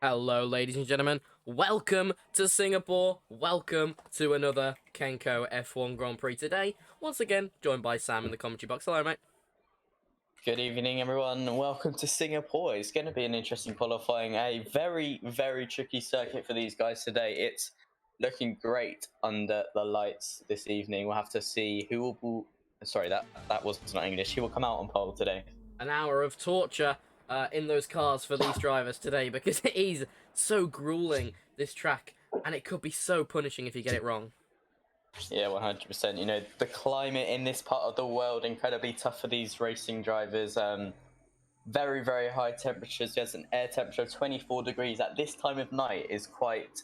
Hello, ladies and gentlemen. Welcome to Singapore. Welcome to another Kenco F1 Grand Prix today. Once again, joined by Sam in the commentary box. Hello, mate. Good evening, everyone. Welcome to Singapore. It's going to be an interesting qualifying. A very, very tricky circuit for these guys today. It's looking great under the lights this evening. We'll have to see who will... Sorry, that was not English. Who will come out on pole today? An hour of torture in those cars for these drivers today because it is so grueling, this track, and it could be so punishing if you get it wrong. Yeah, 100%. You know, the climate in this part of the world, incredibly tough for these racing drivers. Very, very high temperatures. There's an air temperature of 24 degrees at this time of night is quite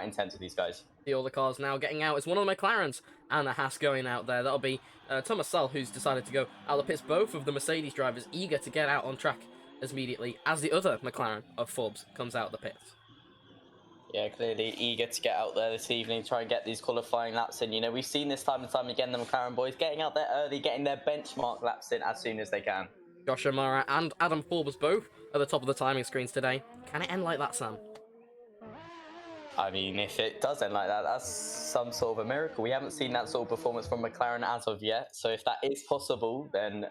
intense for these guys. The other cars now getting out. It's one of the McLarens and a Haas going out there. That'll be Thomas Sall, who's decided to go out of the pits. Both of the Mercedes drivers eager to get out on track as immediately as the other McLaren of Forbes comes out of the pits. Yeah, clearly eager to get out there this evening, try and get these qualifying laps in. You know, we've seen this time and time again, the McLaren boys getting out there early, getting their benchmark laps in as soon as they can. Josh O'Mara and Adam Forbes both at the top of the timing screens today. Can it end like that, Sam? I mean, if it does end like that, that's some sort of a miracle. We haven't seen that sort of performance from McLaren as of yet. So if that is possible, then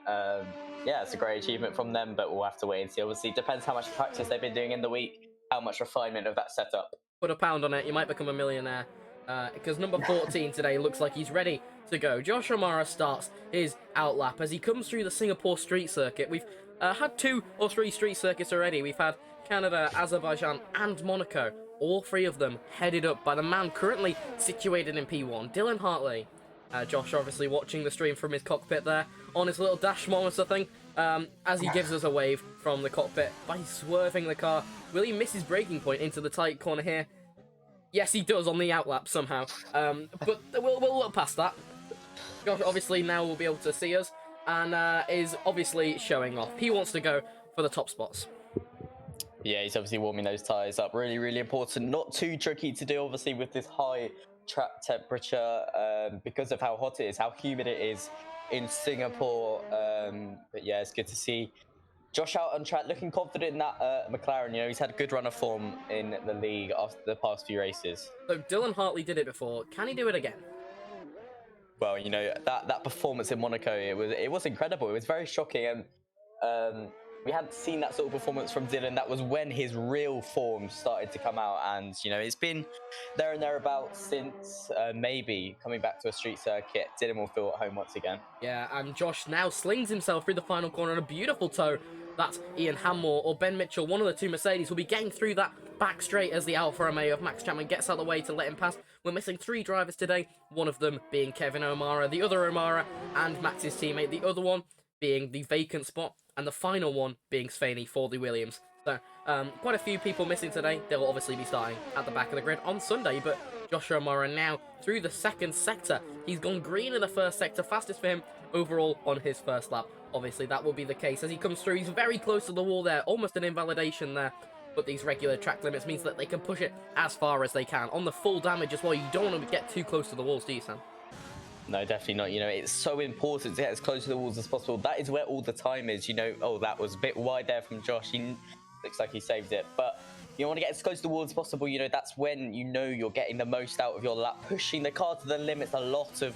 yeah, it's a great achievement from them, but we'll have to wait and see. Obviously, it depends how much practice they've been doing in the week, how much refinement of that setup. Put a pound on it, you might become a millionaire. Because number 14 today looks like he's ready to go. Josh O'Mara starts his outlap as he comes through the Singapore street circuit. We've had 2 or 3 street circuits already. We've had Canada, Azerbaijan, and Monaco. All 3 of them headed up by the man currently situated in P1, Dylan Hartley. Josh obviously watching the stream from his cockpit there on his little dash monitor thing as he gives us a wave from the cockpit by swerving the car. Will he miss his braking point into the tight corner here? Yes, he does on the outlap somehow, but we'll look past that. Josh obviously now will be able to see us and is obviously showing off. He wants to go for the top spots. Yeah, he's obviously warming those tyres up. Really, really important. Not too tricky to do, obviously, with this high track temperature because of how hot it is, how humid it is in Singapore. But yeah, it's good to see Josh out on track, looking confident in that McLaren. You know, he's had a good run of form in the league after the past few races. So Dylan Hartley did it before. Can he do it again? Well, you know, that performance in Monaco, it was incredible. It was very shocking, and we hadn't seen that sort of performance from Dylan. That was when his real form started to come out, and you know, it's been there and thereabouts since. Maybe coming back to a street circuit, Dylan will feel at home once again. Yeah, and Josh now slings himself through the final corner on a beautiful toe. That's Ian Hammore or Ben Mitchell, one of the 2 Mercedes, will be getting through that back straight as the Alfa Romeo of Max Chapman gets out of the way to let him pass. We're missing 3 drivers today, one of them being Kevin O'Mara, the other O'Mara and Max's teammate, the other one being the vacant spot, and the final one being Svaney for the Williams. So, quite a few people missing today. They'll obviously be starting at the back of the grid on Sunday, but Joshua O'Mara now through the second sector. He's gone green in the first sector, fastest for him overall on his first lap. Obviously, that will be the case as he comes through. He's very close to the wall there, almost an invalidation there. But these regular track limits means that they can push it as far as they can. On the full damage as well, you don't want to get too close to the walls, do you, Sam? No, definitely not. You know, it's so important to get as close to the walls as possible. That is where all the time is. You know, oh, that was a bit wide there from Josh. He looks like he saved it. But you want to get as close to the wall as possible. You know, that's when you know you're getting the most out of your lap. Pushing the car to the limits. A lot of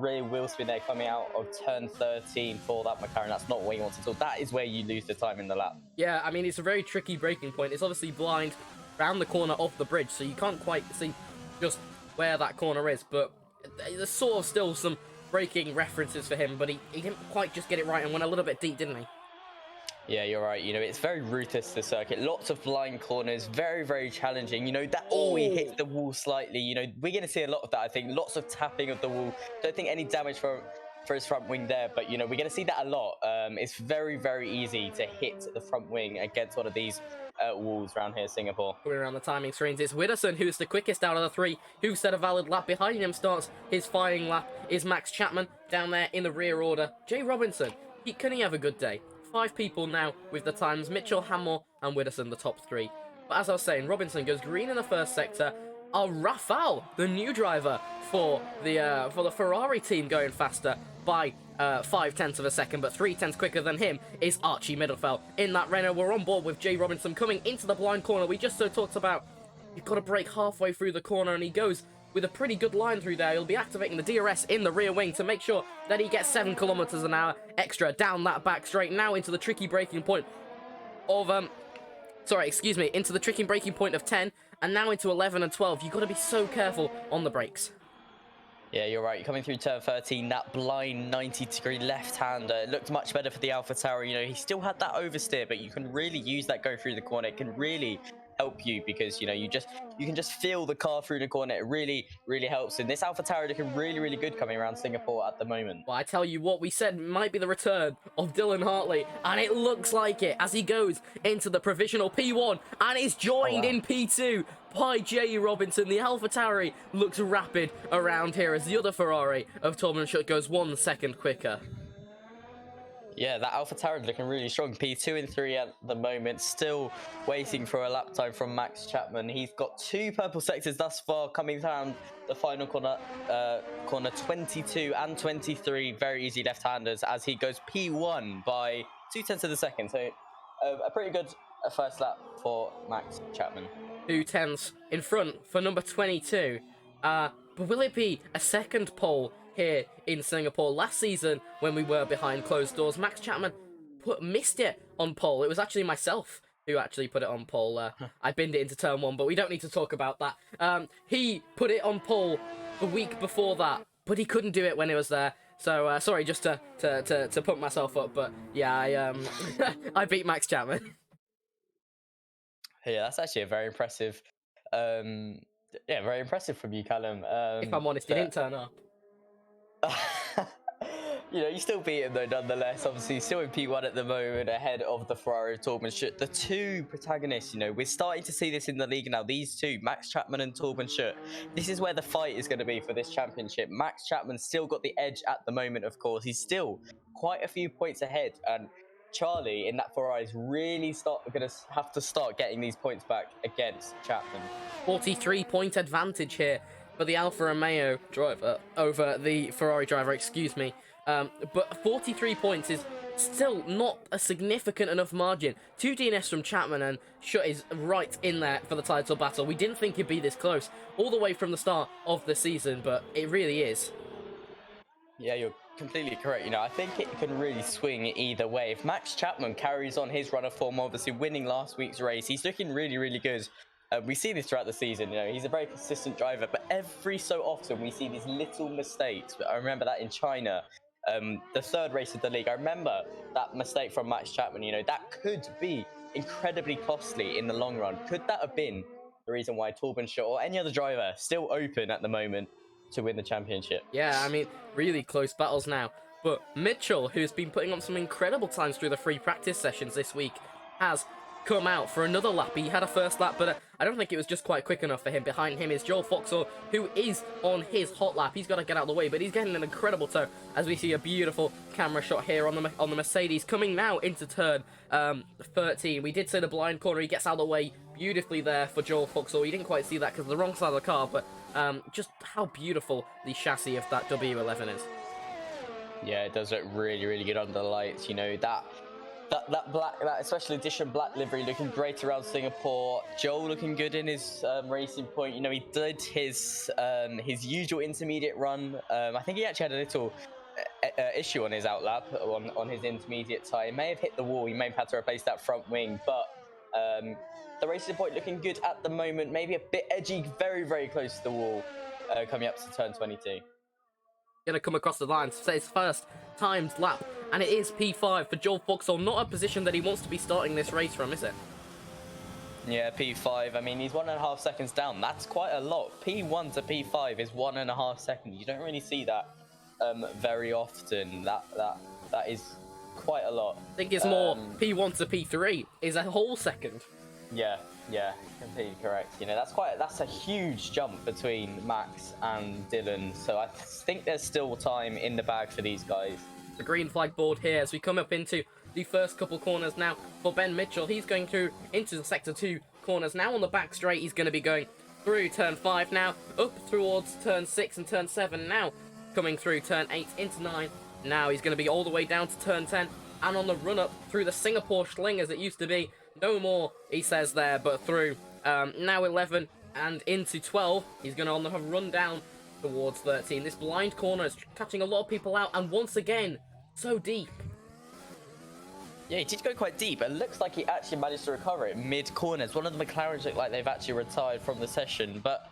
rear wheel spin there coming out of turn 13 for that McLaren. That's not what you want at all. That is where you lose the time in the lap. Yeah, I mean, it's a very tricky braking point. It's obviously blind round the corner of the bridge, so you can't quite see just where that corner is. But there's sort of still some braking references for him, but he didn't quite just get it right and went a little bit deep, didn't he? Yeah, you're right. You know, it's very ruthless, the circuit. Lots of blind corners. Very, very challenging. You know, that he hits the wall slightly. You know, we're going to see a lot of that, I think. Lots of tapping of the wall. Don't think any damage for his front wing there. But, you know, we're going to see that a lot. It's very, very easy to hit the front wing against one of these walls around here, Singapore. Coming around the timing screens, it's Widdowson who's the quickest out of the three, who set a valid lap. Behind him starts his firing lap is Max Chapman down there in the rear order. Jay Robinson, can he have a good day? 5 people now with the times, Mitchell, Hammore and Widdowson the top 3. But as I was saying, Robinson goes green in the first sector. Rafał, the new driver for the Ferrari team, going faster by 0.5 of a second, but 0.3 quicker than him is Archie Middlefeld. In that Renault, we're on board with Jay Robinson coming into the blind corner. We just talked about, you've got to brake halfway through the corner, and he goes with a pretty good line through there. He'll be activating the DRS in the rear wing to make sure that he gets 7 kilometers an hour extra down that back straight, now into the tricky braking point of into the tricky braking point of 10, and now into 11 and 12. You've got to be so careful on the brakes. Yeah, you're right. Coming through turn 13, that blind 90-degree left-hander looked much better for the AlphaTauri. You know, he still had that oversteer, but you can really use that going through the corner. It can really help you because, you know, you can just feel the car through the corner. It really, really helps. And this AlphaTauri looking really, really good coming around Singapore at the moment. Well, I tell you what, we said might be the return of Dylan Hartley, and it looks like it as he goes into the provisional P1 and is joined in P2 by Jay Robinson. The AlphaTauri looks rapid around here as the other Ferrari of Torben Schutt goes 1 second quicker. Yeah, that AlphaTauri looking really strong. P2 and 3 at the moment. Still waiting for a lap time from Max Chapman. He's got 2 purple sectors thus far coming down the final corner, corner 22 and 23. Very easy left-handers as he goes P1 by 0.2 of a second. So a pretty good first lap for Max Chapman. 0.2 in front for number 22. But will it be a second pole here in Singapore? Last season, when we were behind closed doors, Max Chapman missed it on pole. It was actually myself who actually put it on pole. I binned it into turn 1, but we don't need to talk about that. He put it on pole the week before that, but he couldn't do it when it was there. So sorry, just to put myself up, but yeah, I beat Max Chapman. Yeah, that's actually a very impressive. Yeah, very impressive from you, Callum. If I'm honest, he didn't turn up. You know, you still beat him though, nonetheless. Obviously, still in P1 at the moment, ahead of the Ferrari of Torben Schutt. The 2 protagonists, you know, we're starting to see this in the league now. These 2, Max Chapman and Torben Schutt. This is where the fight is going to be for this championship. Max Chapman's still got the edge at the moment, of course. He's still quite a few points ahead, and Charlie in that Ferrari is really going to have to start getting these points back against Chapman. 43-point advantage here for the Alfa Romeo driver over the Ferrari driver, excuse me. But 43 points is still not a significant enough margin. 2 DNS from Chapman, and Schutt is right in there for the title battle. We didn't think it'd be this close all the way from the start of the season, but it really is. Yeah, you're completely correct. You know, I think it can really swing either way. If Max Chapman carries on his run of form, obviously winning last week's race, he's looking really, really good. We see this throughout the season. You know, he's a very consistent driver, but every so often we see these little mistakes. I remember that in China, the 3rd race of the league. I remember that mistake from Max Chapman. You know, that could be incredibly costly in the long run. Could that have been the reason why Torben Schutt or any other driver still open at the moment to win the championship? Yeah, I mean, really close battles now. But Mitchell, who's been putting on some incredible times through the free practice sessions this week, has come out for another lap. He had a first lap, but I don't think it was just quite quick enough for him. Behind him is Joel Foxall, who is on his hot lap. He's got to get out of the way, but he's getting an incredible tow as we see a beautiful camera shot here on the Mercedes coming now into turn 13. We did say the blind corner. He gets out of the way beautifully there for Joel Foxall. You didn't quite see that because of the wrong side of the car, but just how beautiful the chassis of that W11 is. Yeah, it does look really, really good under the lights. You know, that black, that special edition black livery looking great around Singapore. Joel looking good in his racing point. You know, he did his usual intermediate run. I think he actually had a little issue on his outlap on his intermediate tyre. He may have hit the wall. He may have had to replace that front wing, but the racing point looking good at the moment. Maybe a bit edgy, very, very close to the wall coming up to turn 22. Gonna come across the line to say his first timed lap, and it is P5 for Joel Foxall. Not a position that he wants to be starting this race from, is it? Yeah, P5. I mean, he's 1.5 seconds down. That's quite a lot. P1 to P5 is 1.5 seconds. You don't really see that very often. That is quite a lot. I think it's more P1 to P3 is a whole second. Yeah, completely correct. You know, that's a huge jump between Max and Dylan. So I think there's still time in the bag for these guys. The green flag board here as we come up into the first couple corners now for Ben Mitchell. He's going through into the sector 2 corners. Now on the back straight, he's going to be going through turn 5 now, up towards turn 6 and turn 7 now, coming through turn 8 into 9. Now he's going to be all the way down to turn 10 and on the run up through the Singapore Schling as it used to be. No more, he says there, but through now 11 and into 12. He's going to on the run down towards 13. This blind corner is catching a lot of people out, and once again, so deep. Yeah, he did go quite deep. It looks like he actually managed to recover it mid-corners. One of the McLarens look like they've actually retired from the session, but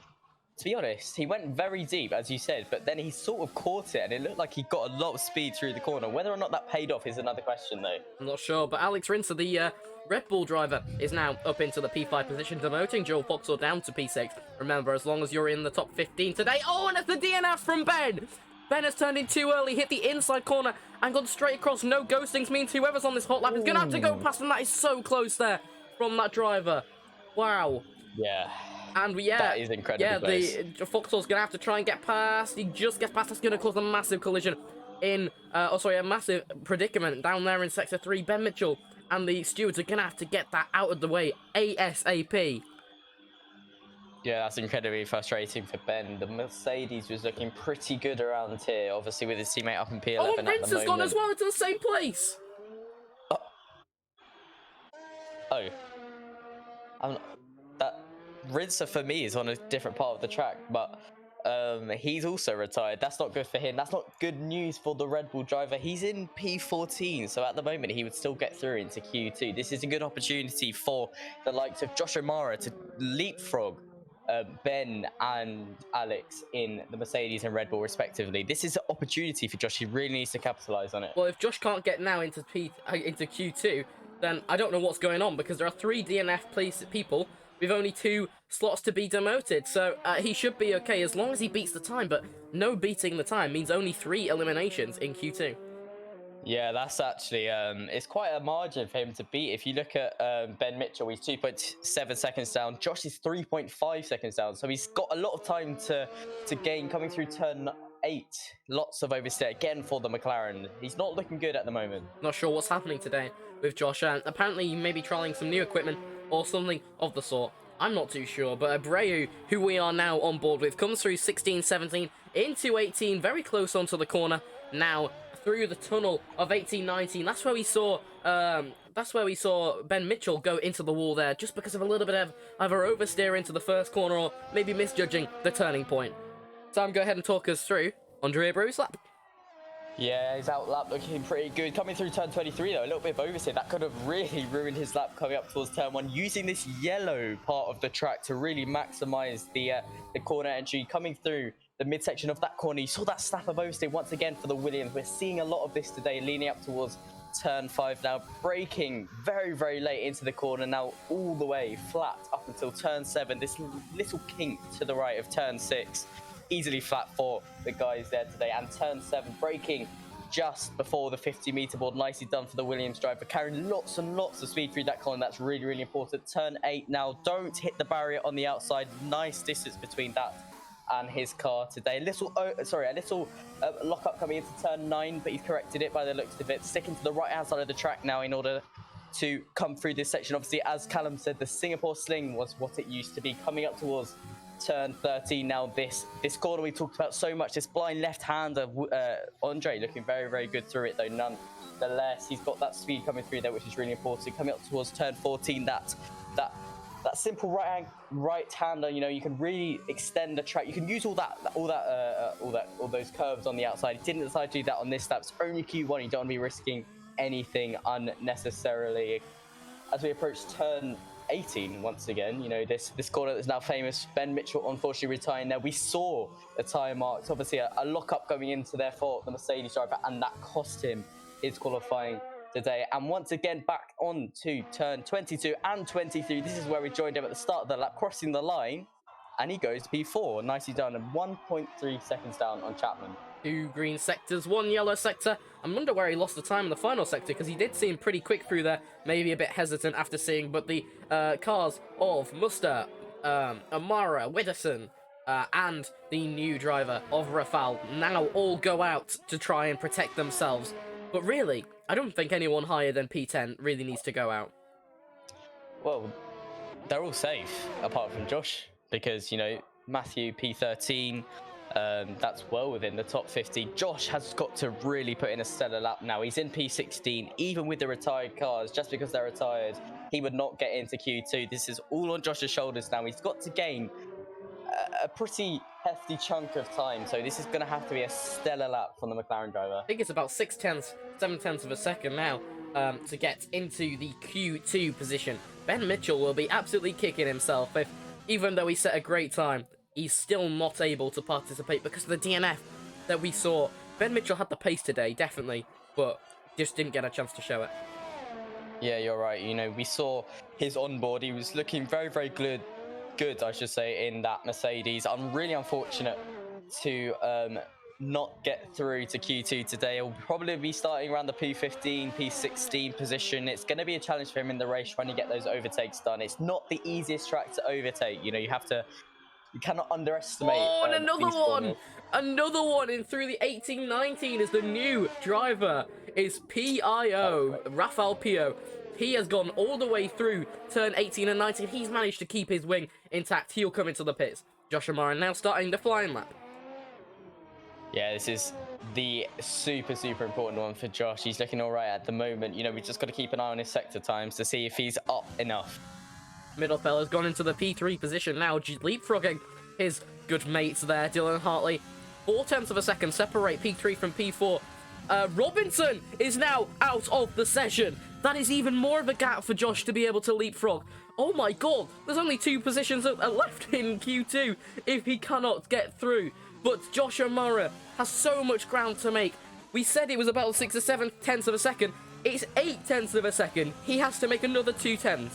to be honest, he went very deep, as you said, but then he sort of caught it, and it looked like he got a lot of speed through the corner. Whether or not that paid off is another question, though. I'm not sure, but Alex Rinser, the Red Bull driver, is now up into the P5 position, demoting Joel Foxall down to P6. Remember, as long as you're in the top 15 today... Oh, and it's the DNF from Ben! Ben has turned in too early, hit the inside corner, and gone straight across. No ghostings means whoever's on this hot lap is going to have to go past him. That is so close there from that driver. Wow. Yeah. And yeah, that is incredibly close. The Foxall's going to have to try and get past. He just gets past. That's going to cause a massive collision in, a massive predicament down there in Sector 3. Ben Mitchell and the stewards are going to have to get that out of the way ASAP. Yeah, that's incredibly frustrating for Ben. The Mercedes was looking pretty good around here, obviously with his teammate up in P11 and at the moment. Rinser's gone as well into the same place. That Rinser for me is on a different part of the track, but he's also retired. That's not good for him. That's not good news for the Red Bull driver. He's in P14, so at the moment he would still get through into Q2. This is a good opportunity for the likes of Josh O'Mara to leapfrog Ben and Alex in the Mercedes and Red Bull respectively. This is an opportunity for Josh. He really needs to capitalize on it. Well, if Josh can't get now into Q2, then I don't know what's going on, because there are 3 DNF people with only 2 slots to be demoted, so he should be okay as long as he beats the time, but no beating the time means only 3 eliminations in Q2. Yeah, that's actually, it's quite a margin for him to beat. If you look at Ben Mitchell, he's 2.7 seconds down. Josh is 3.5 seconds down. So he's got a lot of time to gain coming through turn 8. Lots of oversteer again for the McLaren. He's not looking good at the moment. Not sure what's happening today with Josh. Apparently he may be trialing some new equipment or something of the sort. I'm not too sure, but Abreu, who we are now on board with, comes through 16, 17 into 18, very close onto the corner now. Through the tunnel of 18-19. That's where we saw Ben Mitchell go into the wall there, just because of a little bit of either oversteer into the first corner or maybe misjudging the turning point. Sam, go ahead and talk us through Andre Abreu's lap. Yeah, his out lap looking pretty good. Coming through turn 23 though, a little bit of oversteer. That could have really ruined his lap coming up towards turn 1. Using this yellow part of the track to really maximise the corner entry. Coming through the midsection of that corner, you saw that snap of oversteer once again for the Williams. We're seeing a lot of this today, leaning up towards turn 5 now, braking very, very late into the corner, now all the way flat up until turn 7. This little kink to the right of turn 6, easily flat for the guys there today. And turn 7, braking just before the 50-meter board. Nicely done for the Williams driver, carrying lots and lots of speed through that corner. That's really, really important. Turn 8 now, don't hit the barrier on the outside. Nice distance between that and his car today. A little lock up coming into turn 9, but he's corrected it by the looks of it. Sticking to the right hand side of the track now in order to come through this section. Obviously, as Callum said, the Singapore Sling was what it used to be. Coming up towards turn 13 now. This corner we talked about so much. This blind left-hander, Andre, looking very, very good through it though. Nonetheless, he's got that speed coming through there, which is really important. Coming up towards turn 14, that simple right-hander, you know, you can really extend the track. You can use all those curves on the outside. He didn't decide to do that on this lap. It's only Q1. You don't want to be risking anything unnecessarily. As we approach turn 18 once again, you know, this corner that's now famous. Ben Mitchell unfortunately retiring there. We saw the tyre marks, obviously a lock-up going into there for the Mercedes driver, and that cost him his qualifying today. And once again, back on to turn 22 and 23. This is where we joined him at the start of the lap, crossing the line. and he goes P4. Nicely done, and 1.3 seconds down on Chapman. 2 green sectors, 1 yellow sector. I wonder where he lost the time in the final sector, because he did seem pretty quick through there, maybe a bit hesitant after seeing, but the cars of Muster, Amara, Widdowson, and the new driver of Rafal now all go out to try and protect themselves. But really, I don't think anyone higher than P10 really needs to go out. Well, they're all safe, apart from Josh, because, you know, Matthew, P13, that's well within the top 50. Josh has got to really put in a stellar lap now. He's in P16, even with the retired cars. Just because they're retired, he would not get into Q2. This is all on Josh's shoulders now. He's got to gain a pretty hefty chunk of time, so this is going to have to be a stellar lap from the McLaren driver. I think it's about 7/10 of a second now to get into the Q2 position. Ben Mitchell will be absolutely kicking himself if, even though he set a great time, he's still not able to participate because of the DNF that we saw. Ben Mitchell had the pace today, definitely, but just didn't get a chance to show it. Yeah, you're right. You know, we saw his onboard. He was looking very, very good, I should say, in that Mercedes. I'm really unfortunate to not get through to Q2 today. He'll probably be starting around the P15, P16 position. It's going to be a challenge for him in the race trying to get those overtakes done. It's not the easiest track to overtake. You know, you cannot underestimate. Oh, and another one in through the 18-19 is the new driver. Is PIO, Rafael Pio. He has gone all the way through turn 18 and 19. He's managed to keep his wing intact. He'll come into the pits. Josh Amara now starting the flying lap. Yeah, this is the super important one for Josh. He's looking all right at the moment. You know, we've just got to keep an eye on his sector times to see if he's up enough. Middlefell has gone into the P3 position now, leapfrogging his good mates there. Dylan Hartley, 0.4 of a second separate P3 from P4. Robinson is now out of the session. That is even more of a gap for Josh to be able to leapfrog. Oh my god, there's only 2 positions left in Q2 if he cannot get through. But Josh O'Mara has so much ground to make. We said it was about 6 or 7/10 of a second. It's 0.8 of a second. He has to make another 2/10.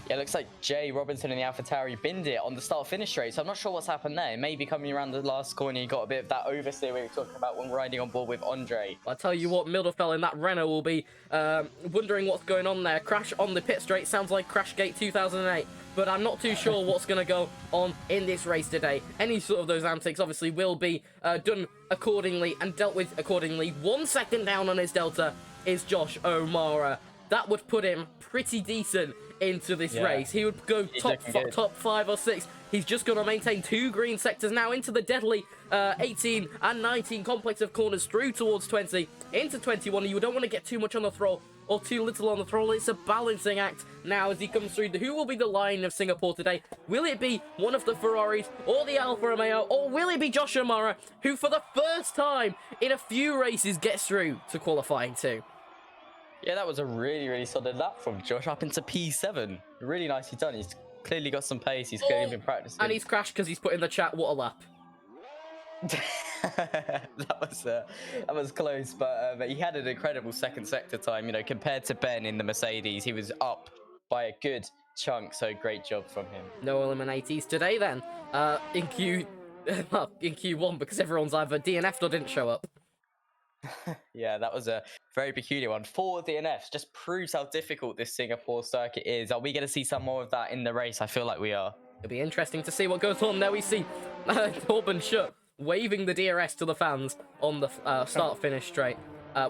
Yeah, it looks like Jay Robinson in the AlphaTauri binned it on the start-finish straight, so I'm not sure what's happened there. Maybe coming around the last corner, you got a bit of that oversteer we were talking about when riding on board with Andre. I tell you what, Middlefell in that Renault will be wondering what's going on there. Crash on the pit straight sounds like Crashgate 2008, but I'm not too sure what's going to go on in this race today. Any sort of those antics obviously will be done accordingly and dealt with accordingly. 1 second down on his delta is Josh O'Mara. That would put him pretty decent into this race. He would go top 5 or 6. He's just going to maintain 2 green sectors now into the deadly 18 and 19 complex of corners through towards 20 into 21. You don't want to get too much on the throttle or too little on the throttle. It's a balancing act now as he comes through. Who will be the Lion of Singapore today? Will it be one of the Ferraris or the Alfa Romeo, or will it be Josh O'Mara, who for the first time in a few races gets through to qualifying 2? Yeah, that was a really solid lap from Josh up into P7. Really nicely done. He's clearly got some pace. He's clearly been practicing. And he's crashed because he's put in the chat, what a lap. that was close, but he had an incredible second sector time. You know, compared to Ben in the Mercedes, he was up by a good chunk. So great job from him. No eliminatees today then. In Q1 because everyone's either DNF'd or didn't show up. Yeah, that was a very peculiar one. 4 DNFs just proves how difficult this Singapore circuit is. Are we going to see some more of that in the race? I feel like we are. It'll be interesting to see what goes on. There we see Torben Schutt waving the DRS to the fans on the start-finish straight.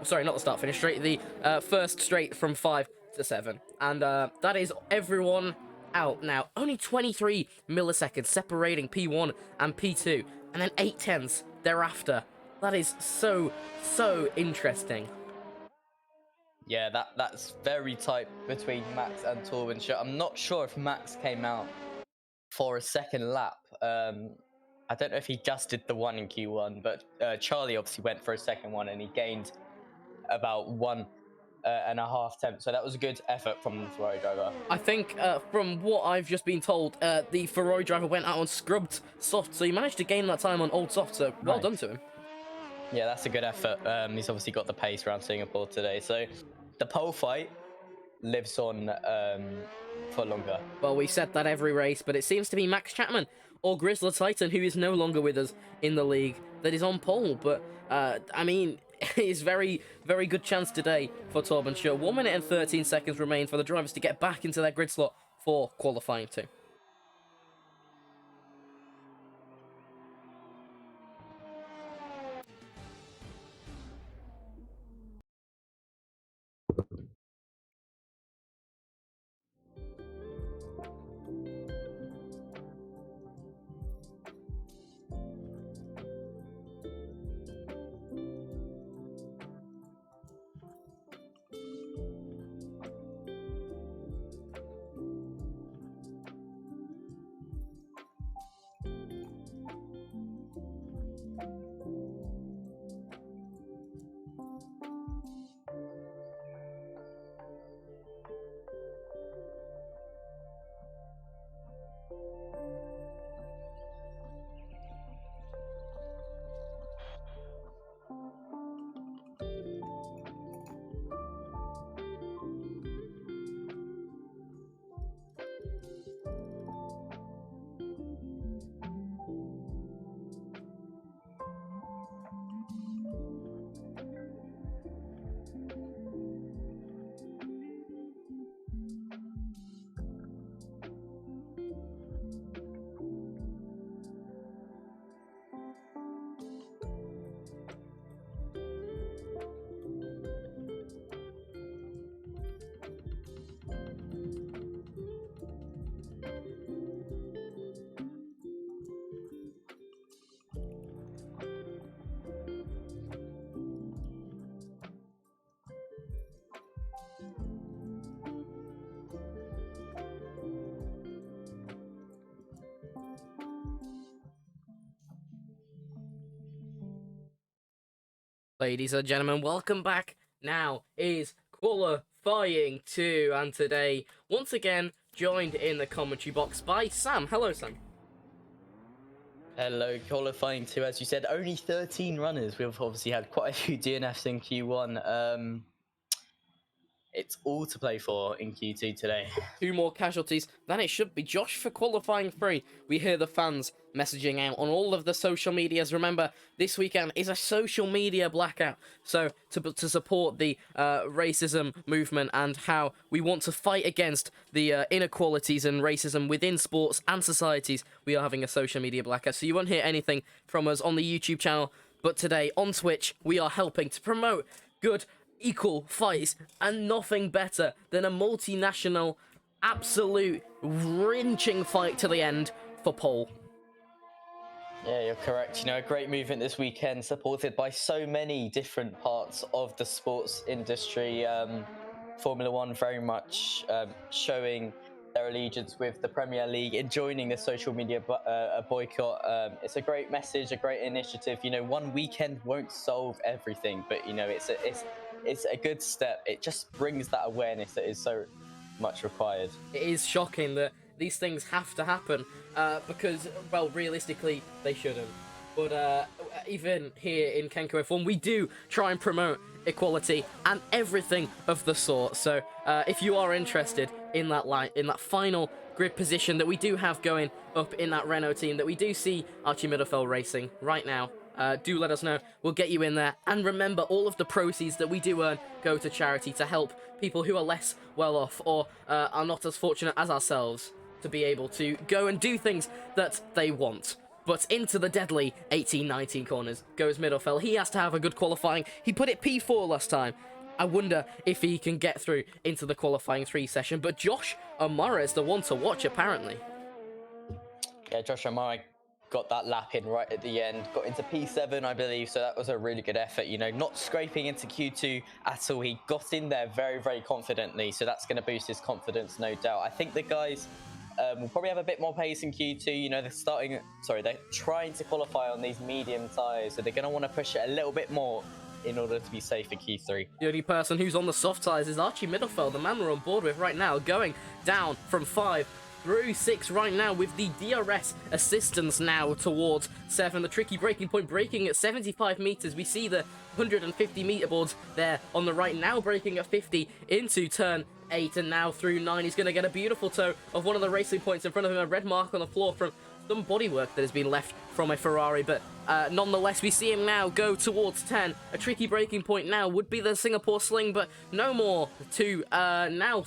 Sorry, not the start-finish straight. The first straight from 5 to 7. And that is everyone out now. Only 23 milliseconds separating P1 and P2. And then 0.8 thereafter. That is so interesting. Yeah, that's very tight between Max and Torben Schutt. I'm not sure if Max came out for a second lap. I don't know if he just did the one in Q1, but Charlie obviously went for a second one and he gained about 1.5 tenths. So that was a good effort from the Ferrari driver. I think from what I've just been told, the Ferrari driver went out on scrubbed soft, so he managed to gain that time on old soft, so well done to him. Yeah, that's a good effort. He's obviously got the pace around Singapore today. So the pole fight lives on for longer. Well, we said that every race, but it seems to be Max Chapman or Grizzler Titan, who is no longer with us in the league, that is on pole. But, I mean, it's very, very good chance today for Torben Schur. 1 minute and 13 seconds remain for the drivers to get back into their grid slot for qualifying 2. Ladies and gentlemen, welcome back. Now is qualifying 2, and today, once again, joined in the commentary box by Sam. Hello, Sam. Hello, qualifying 2, as you said, only 13 runners. We've obviously had quite a few DNFs in Q1. It's all to play for in Q2 today. 2 more casualties than it should be. Josh for qualifying 3. We hear the fans messaging out on all of the social medias. Remember, this weekend is a social media blackout. So to support the racism movement and how we want to fight against the inequalities and racism within sports and societies, we are having a social media blackout. So you won't hear anything from us on the YouTube channel. But today on Twitch, we are helping to promote good equal fights, and nothing better than a multinational, absolute wrenching fight to the end for pole. Yeah, you're correct. You know, a great movement this weekend, supported by so many different parts of the sports industry. Formula One very much showing their allegiance with the Premier League and joining the social media boycott. It's a great message, a great initiative. You know, one weekend won't solve everything, but you know, it's a good step. It just brings that awareness that is so much required. It is shocking that these things have to happen because, well, realistically, they shouldn't. But even here in Kenco F1, we do try and promote equality and everything of the sort. So if you are interested in that final grid position that we do have going up in that Renault team, that we do see Archie Middlefeld racing right now, do let us know. We'll get you in there. And remember, all of the proceeds that we do earn go to charity to help people who are less well off or are not as fortunate as ourselves to be able to go and do things that they want. But into the deadly 18-19 corners goes Middlefeld. He has to have a good qualifying. He put it P4 last time. I wonder if he can get through into the qualifying 3 session. But Josh O'Mara is the one to watch, apparently. Yeah, Josh O'Mara got that lap in right at the end. Got into P7, I believe, so that was a really good effort. You know, not scraping into Q2 at all. He got in there very, very confidently, so that's going to boost his confidence, no doubt. I think the guys will probably have a bit more pace in Q2. You know, they're trying to qualify on these medium tyres, so they're going to want to push it a little bit more in order to be safe for Q3. The only person who's on the soft tyres is Archie Middlefeld, the man we're on board with right now, going down from 5 through 6 right now with the DRS assistance now towards 7. The tricky braking point breaking at 75 meters. We see the 150-meter boards there on the right now braking at 50 into turn 8, and now through 9. He's going to get a beautiful toe of one of the racing points in front of him, a red mark on the floor from some bodywork that has been left from a Ferrari, but nonetheless, we see him now go towards 10. A tricky braking point now would be the Singapore Sling, but no more to now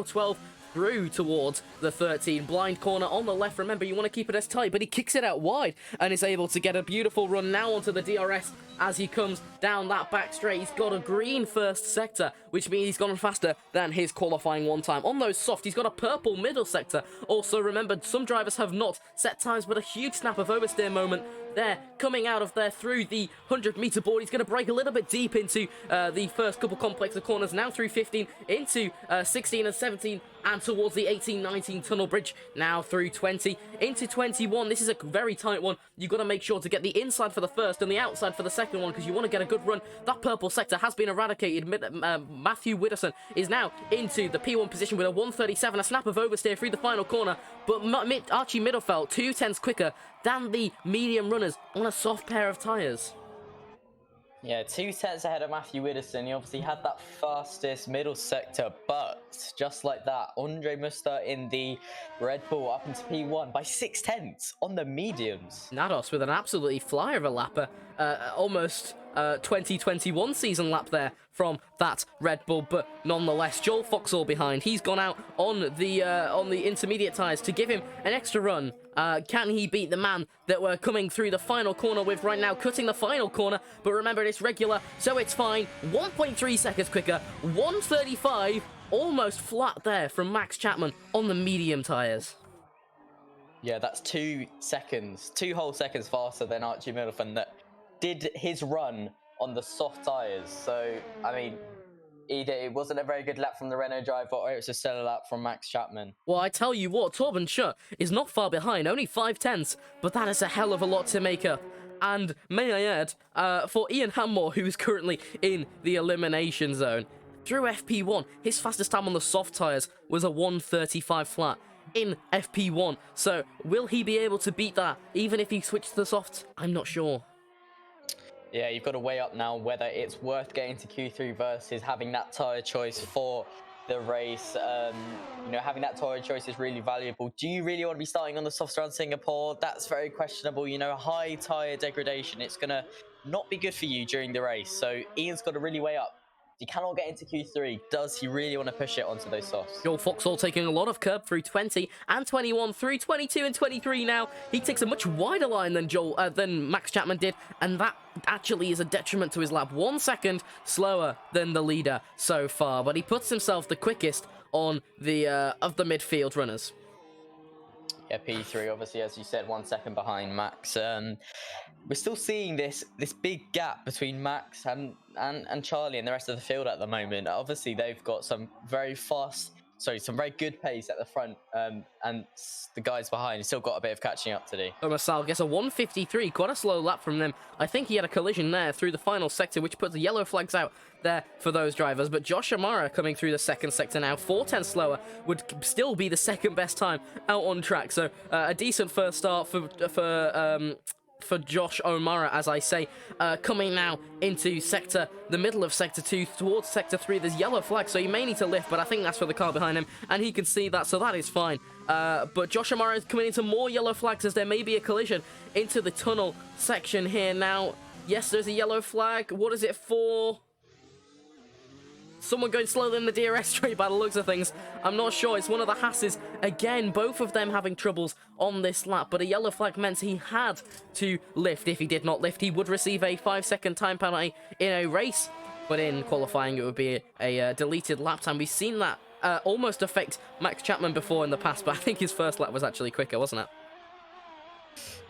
12 through towards the 13. Blind corner on the left. Remember, you want to keep it as tight, but he kicks it out wide and is able to get a beautiful run now onto the DRS as he comes down that back straight. He's got a green first sector, which means he's gone faster than his qualifying one time. On those soft, he's got a purple middle sector. Also, remember, some drivers have not set times, but a huge snap of oversteer moment there coming out of there through the 100-meter board. He's going to break a little bit deep into the first couple complex of corners, now through 15 into 16 and 17 and towards the 18-19 tunnel bridge, now through 20 into 21. This is a very tight one. You've got to make sure to get the inside for the first and the outside for the second one, because you want to get a good run. That purple sector has been eradicated. Matthew Widdowson is now into the P1 position with a 137, a snap of oversteer through the final corner, but Archie Middlefeld 2/10 quicker than the medium runners on a soft pair of tyres. Yeah, 2/10 ahead of Matthew Widdowson. He obviously had that fastest middle sector, but just like that, Andre Muster in the Red Bull up into P1 by 6/10 on the mediums. Nados with an absolutely flyer of a lapper, almost 2021 season lap there from that Red Bull, but nonetheless, Joel Foxall behind. He's gone out on the intermediate tyres to give him an extra run. Can he beat the man that we're coming through the final corner with right now, cutting the final corner? But remember, it's regular, so it's fine. 1.3 seconds quicker, 135, almost flat there from Max Chapman on the medium tyres. Yeah, that's 2 seconds, 2 whole seconds faster than Archie Middleton that did his run on the soft tyres. So, I mean, either it wasn't a very good lap from the Renault driver, or it was a stellar lap from Max Chapman. Well, I tell you what, Torben Schutt is not far behind, only 5/10, but that is a hell of a lot to make up. And may I add, for Ian Hammore, who is currently in the elimination zone, through FP1, his fastest time on the soft tyres was a 135 flat in FP1. So, will he be able to beat that, even if he switched to the softs? I'm not sure. Yeah, you've got to weigh up now whether it's worth getting to Q3 versus having that tyre choice for the race. Having that tyre choice is really valuable. Do you really want to be starting on the softs around Singapore? That's very questionable. High tyre degradation, it's going to not be good for you during the race. So Ian's got to really weigh up. He cannot get into Q3. Does he really want to push it onto those softs? Joel Foxall taking a lot of curb through 20 and 21, through 22 and 23 now. He takes a much wider line than Max Chapman did, and that actually is a detriment to his lap. 1 second slower than the leader so far, but he puts himself the quickest on the of the midfield runners. Yeah, P3, obviously, as you said, 1 second behind Max. We're still seeing this big gap between Max and Charlie and the rest of the field at the moment. Obviously, they've got some very good pace at the front, and the guys behind have still got a bit of catching up to do. Masal gets a 153, quite a slow lap from them. I think he had a collision there through the final sector, which puts the yellow flags out there for those drivers. But Josh Amara coming through the second sector now, 4/10 slower, would still be the second best time out on track. So a decent first start for Josh O'Mara, as I say. Coming now into the middle of Sector 2 towards Sector 3. There's yellow flags, so he may need to lift, but I think that's for the car behind him, and he can see that, so that is fine. But Josh O'Mara is coming into more yellow flags as there may be a collision into the tunnel section here now. Yes, there's a yellow flag. What is it for? Someone going slower than the DRS straight by the looks of things. I'm not sure. It's one of the Hasses. Again, both of them having troubles on this lap, but a yellow flag meant he had to lift. If he did not lift, he would receive a 5-second time penalty in a race, but in qualifying, it would be a deleted lap time. We've seen that almost affect Max Chapman before in the past, but I think his first lap was actually quicker, wasn't it?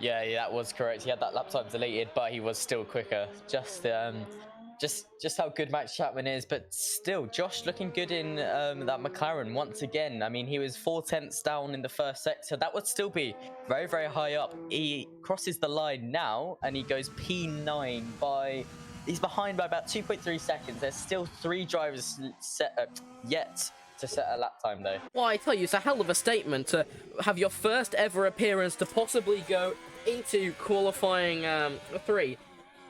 Yeah, that was correct. He had that lap time deleted, but he was still quicker. Just how good Max Chapman is, but still, Josh looking good in that McLaren once again. I mean, he was 4/10 down in the first sector. That would still be very, very high up. He crosses the line now, and he goes P9 he's behind by about 2.3 seconds. There's still 3 drivers yet to set a lap time though. Well, I tell you, it's a hell of a statement to have your first ever appearance to possibly go into qualifying 3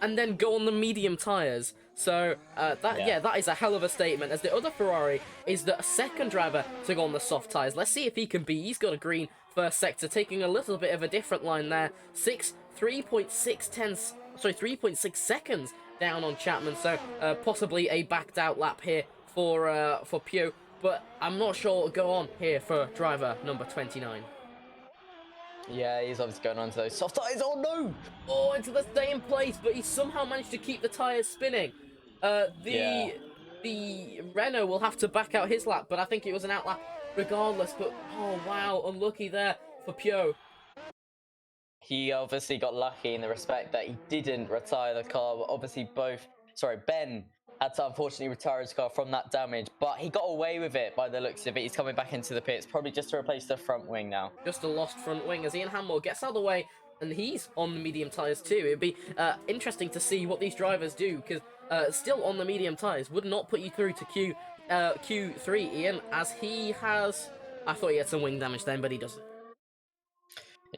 and then go on the medium tyres. So, that is a hell of a statement, as the other Ferrari is the second driver to go on the soft tyres. Let's see if he can be. He's got a green first sector, taking a little bit of a different line there. 3.6 seconds down on Chapman, so possibly a backed out lap here for Pugh, but I'm not sure what will go on here for driver number 29. Yeah, he's obviously going on to those soft tyres. Oh no! Oh, into the same place, but he somehow managed to keep the tyres spinning. The Renault will have to back out his lap, but I think it was an out lap regardless. But oh wow, unlucky there for Pugh. He obviously got lucky in the respect that he didn't retire the car. But obviously Ben had to unfortunately retire his car from that damage, but he got away with it by the looks of it. He's coming back into the pits, probably just to replace the front wing now. Just a lost front wing as Ian Hammore gets out of the way, and he's on the medium tyres too. It'd be interesting to see what these drivers do, because still on the medium tyres would not put you through to Q3, Ian, as he has... I thought he had some wing damage then, but he doesn't.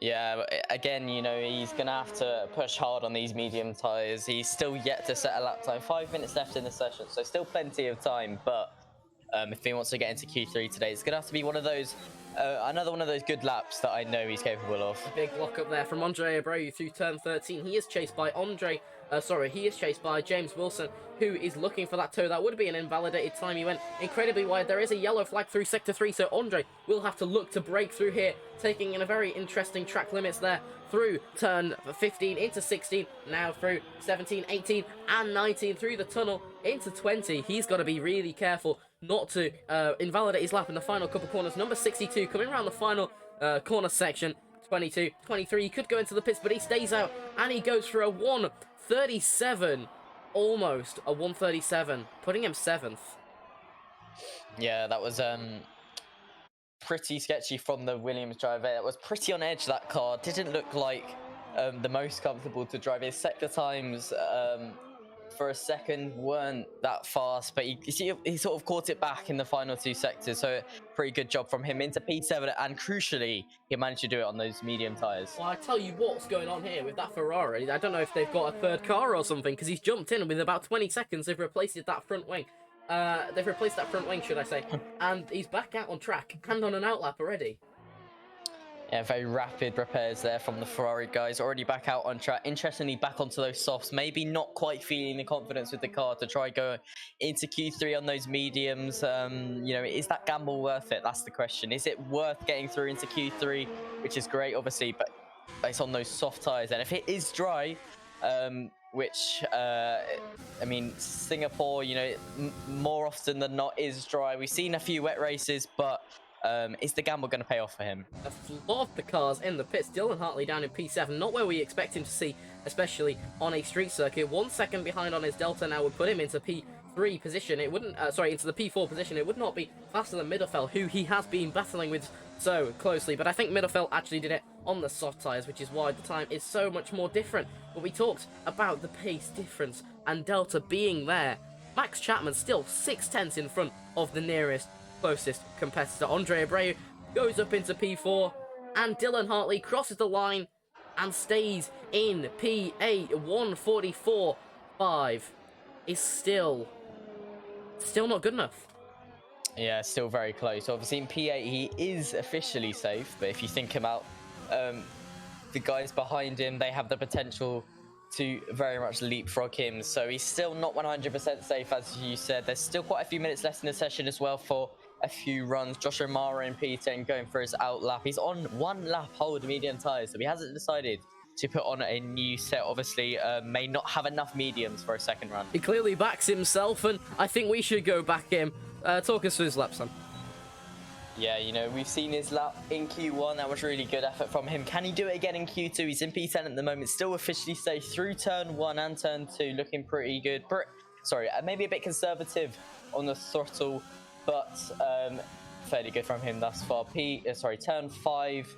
Yeah, again, you know, he's going to have to push hard on these medium tyres. He's still yet to set a lap time. 5 minutes left in the session, so still plenty of time. But if he wants to get into Q3 today, it's going to have to be one of those, another one of those good laps that I know he's capable of. A big lock up there from Andre Abreu through turn 13. He is chased by James Wilson, who is looking for that toe. That would be an invalidated time. He went incredibly wide. There is a yellow flag through sector 3, so Andre will have to look to break through here, taking in a very interesting track limits there through turn 15 into 16, now through 17, 18 and 19 through the tunnel into 20. He's got to be really careful not to invalidate his lap in the final couple corners. Number 62 coming around the final corner section. 22, 23, he could go into the pits, but he stays out and he goes for a 1:37. Almost a 1:37, putting him 7th. Yeah, that was pretty sketchy from the Williams driver. It was pretty on edge, that car. Didn't look like the most comfortable to drive. His sector times for a second weren't that fast, but he sort of caught it back in the final 2 sectors, so pretty good job from him into P7, and crucially he managed to do it on those medium tyres. Well, I tell you what's going on here with that Ferrari. I don't know if they've got a third car or something, because he's jumped in and with about 20 seconds they've replaced that front wing. Should I say, and he's back out on track and on an outlap already. Yeah, very rapid repairs there from the Ferrari guys. Already back out on track. Interestingly, back onto those softs. Maybe not quite feeling the confidence with the car to try go into Q3 on those mediums. You know, is that gamble worth it? That's the question. Is it worth getting through into Q3, which is great, obviously, but it's on those soft tyres. And if it is dry, which, I mean, Singapore, you know, more often than not is dry. We've seen a few wet races, but... is the gamble going to pay off for him? A lot of the cars in the pits. Dylan Hartley down in P7, not where we expect him to see, especially on a street circuit. 1 second behind on his delta now would put him into P3 position. It wouldn't, into the P4 position. It would not be faster than Middelfeld, who he has been battling with so closely. But I think Middelfeld actually did it on the soft tyres, which is why the time is so much more different. But we talked about the pace difference and delta being there. Max Chapman still 6/10 in front of the nearest closest competitor. Andre Abreu goes up into P4, and Dylan Hartley crosses the line and stays in P8. 1:44.5 is still not good enough. Yeah, still very close. Obviously in P8 he is officially safe, but if you think about the guys behind him, they have the potential to very much leapfrog him, so he's still not 100% safe, as you said. There's still quite a few minutes left in the session as well for a few runs. Josh O'Mara in P10 going for his out lap. He's on 1 lap hold medium tyres, so he hasn't decided to put on a new set. Obviously may not have enough mediums for a second run. He clearly backs himself, and I think we should go back him. Talk us through his lap, son. Yeah, you know, we've seen his lap in Q1. That was really good effort from him. Can he do it again in Q2? He's in P10 at the moment, still officially safe through turn 1 and turn 2, looking pretty good. Maybe a bit conservative on the throttle, but fairly good from him thus far. Turn 5,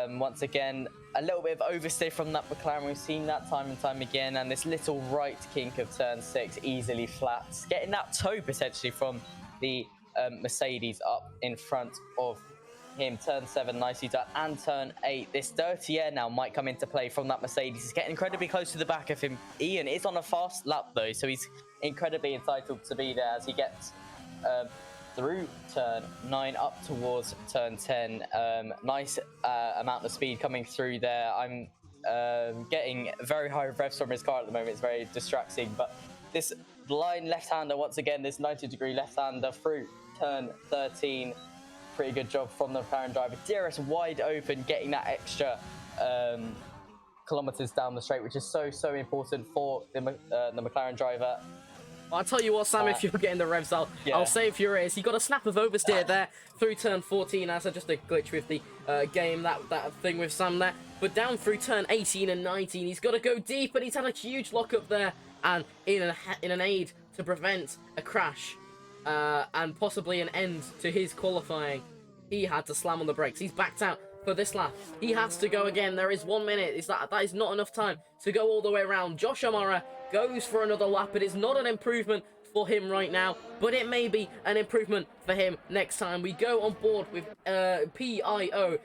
once again, a little bit of overstay from that McLaren. We've seen that time and time again, and this little right kink of turn 6 easily flat, getting that toe potentially from the Mercedes up in front of him. Turn 7 nicely done, and turn 8. This dirty air now might come into play from that Mercedes. He's getting incredibly close to the back of him. Ian is on a fast lap though, so he's incredibly entitled to be there as he gets through turn 9 up towards turn 10. Nice amount of speed coming through there. I'm getting very high revs from his car at the moment. It's very distracting, but this line left-hander, once again, this 90-degree left-hander through turn 13. Pretty good job from the McLaren driver. DRS wide open, getting that extra kilometers down the straight, which is so important for the McLaren driver. I'll tell you what, Sam, if you're getting the revs, I'll save your ears. He got a snap of oversteer there through turn 14. That's just a glitch with the game, that thing with Sam there. But down through turn 18 and 19, he's got to go deep, and he's had a huge lockup there. And in an aid to prevent a crash and possibly an end to his qualifying, he had to slam on the brakes. He's backed out for this lap. He has to go again. There is 1 minute. That is not enough time to go all the way around. Josh O'Mara goes for another lap. It is not an improvement for him right now, but it may be an improvement for him next time. We go on board with Pio.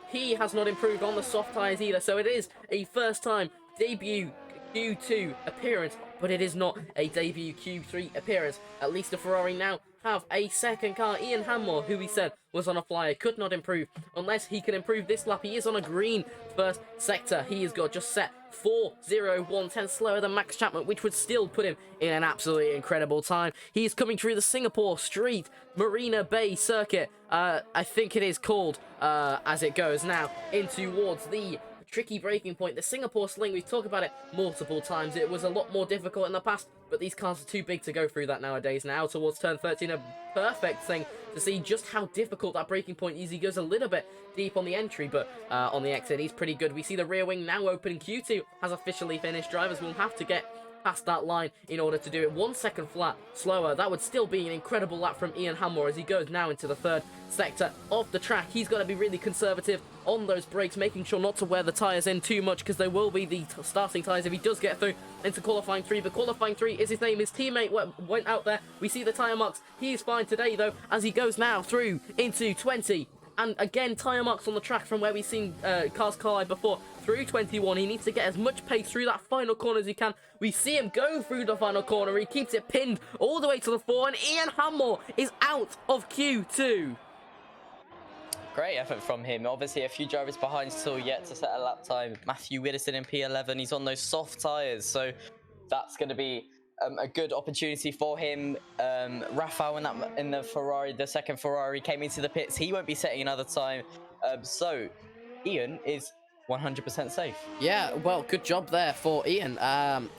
He has not improved on the soft tyres either, so it is a first time debut Q2 appearance, but it is not a debut Q3 appearance. At least the Ferrari now have a second car. Ian Hanmore, who we said was on a flyer, could not improve unless he can improve this lap. He is on a green first sector. He has got just set 4:01.10 slower than Max Chapman, which would still put him in an absolutely incredible time. He is coming through the Singapore Street Marina Bay Circuit, I think it is called, as it goes now in towards the tricky braking point. The Singapore Sling, we've talked about it multiple times. It was a lot more difficult in the past, but these cars are too big to go through that nowadays. Now towards turn 13, a perfect thing to see just how difficult that braking point is. He goes a little bit deep on the entry, but on the exit, he's pretty good. We see the rear wing now open. Q2 has officially finished. Drivers will have to get past that line in order to do it 1 second flat slower. That would still be an incredible lap from Ian Hanmore as he goes now into the third sector of the track. He's got to be really conservative on those brakes, making sure not to wear the tyres in too much, because there will be the starting tyres if he does get through into qualifying 3. But qualifying 3 is his name. His teammate went out there. We see the tyre marks. He is fine today though, as he goes now through into 20. And again, tyre marks on the track from where we've seen cars collide before. Through 21, he needs to get as much pace through that final corner as he can. We see him go through the final corner. He keeps it pinned all the way to the 4, and Ian Hanmore is out of Q2. Great effort from him. Obviously, a few drivers behind still yet to set a lap time. Matthew Widdowson in P11. He's on those soft tyres, so that's going to be a good opportunity for him. Rafael in the Ferrari, the second Ferrari, came into the pits. He won't be setting another time. So Ian is 100% safe. Yeah, well, good job there for Ian.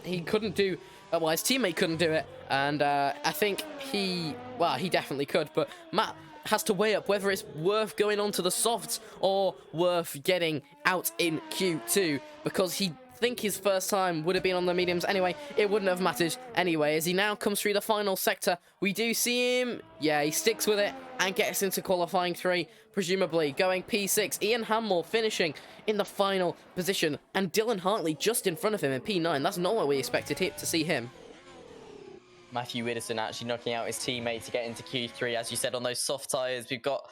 He couldn't do, well, his teammate couldn't do it, and I think he definitely could, but Matt has to weigh up whether it's worth going on to the softs or worth getting out in Q2, because he think his first time would have been on the mediums anyway. It wouldn't have mattered anyway. As he now comes through the final sector, we do see him, yeah, he sticks with it and gets into qualifying 3, presumably going P6. Ian Hanmore finishing in the final position, and Dylan Hartley just in front of him in P9. That's not what we expected to see him. Matthew Widdowson actually knocking out his teammate to get into Q3. As you said, on those soft tyres, we've got